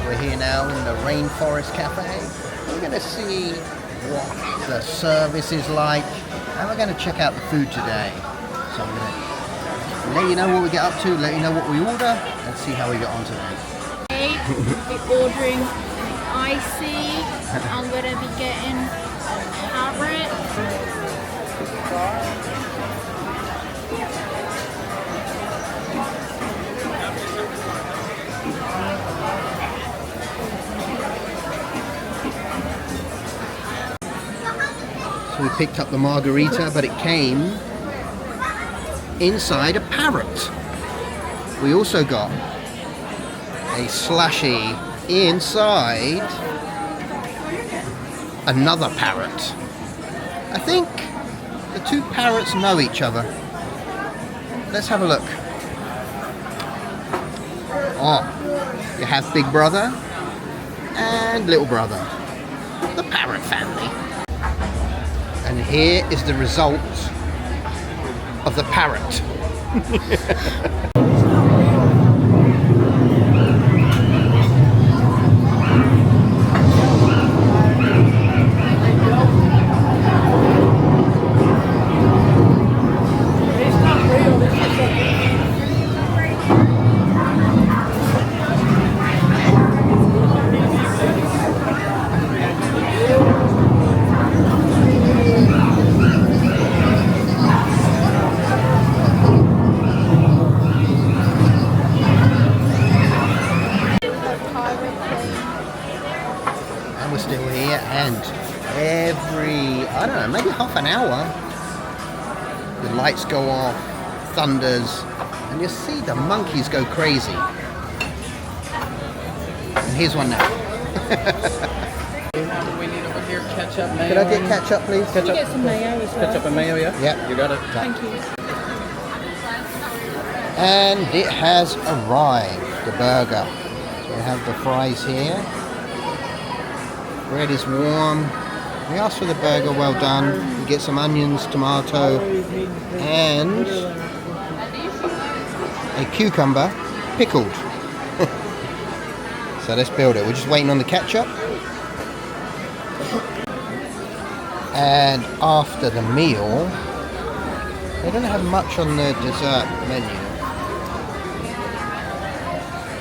We're here now in the Rainforest Cafe. We're going to see what the service is like, and we're going to check out the food today. So I'm going to let you know what we get up to, let you know what we order, and see how we get on today. We'll be ordering icy. I'm going to be getting carrot. So we picked up the margarita, but it came inside a parrot. We also got a slushy inside another parrot. I think the two parrots know each other. Let's have a look. Oh, you have big brother and little brother, the parrot family. And here is the result of the parrot. We're still here, and every, I don't know, maybe half an hour, the lights go off, thunders, and you see the monkeys go crazy. And here's one now. We need over here ketchup, mayo. Could I get ketchup, please? Can you get some mayo as well? Ketchup and mayo, yeah? Yeah. You got it? Thank you. And it has arrived, the burger. So we have the fries here. Bread is warm. We asked for the burger well done. We get some onions, tomato, and a cucumber pickled. So let's build it. We're just waiting on the ketchup. And after the meal, they don't have much on the dessert menu.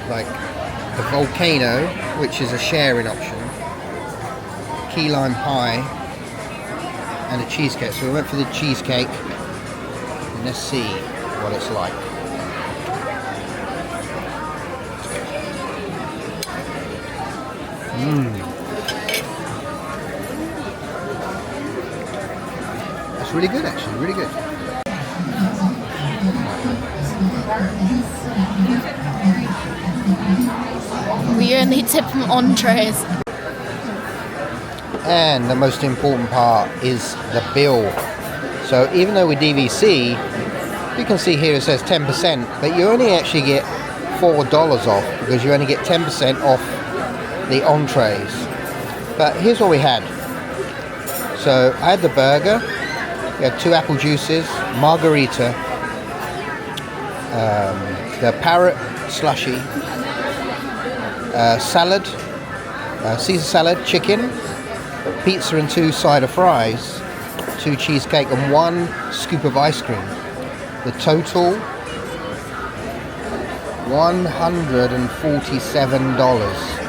Like the volcano, which is a sharing option, key lime pie, and a cheesecake. So we went for the cheesecake, and let's see what it's like. That's really good, actually, really good. We only tip them entrees. And the most important part is the bill. So even though we DVC, you can see here it says 10%, but you only actually get $4 off because you only get 10% off the entrees. But here's what we had. So I had the burger, we had 2 apple juices, margarita, the parrot slushy, salad, Caesar salad, chicken, pizza and 2 side of fries, 2 cheesecake and 1 scoop of ice cream. The total $147.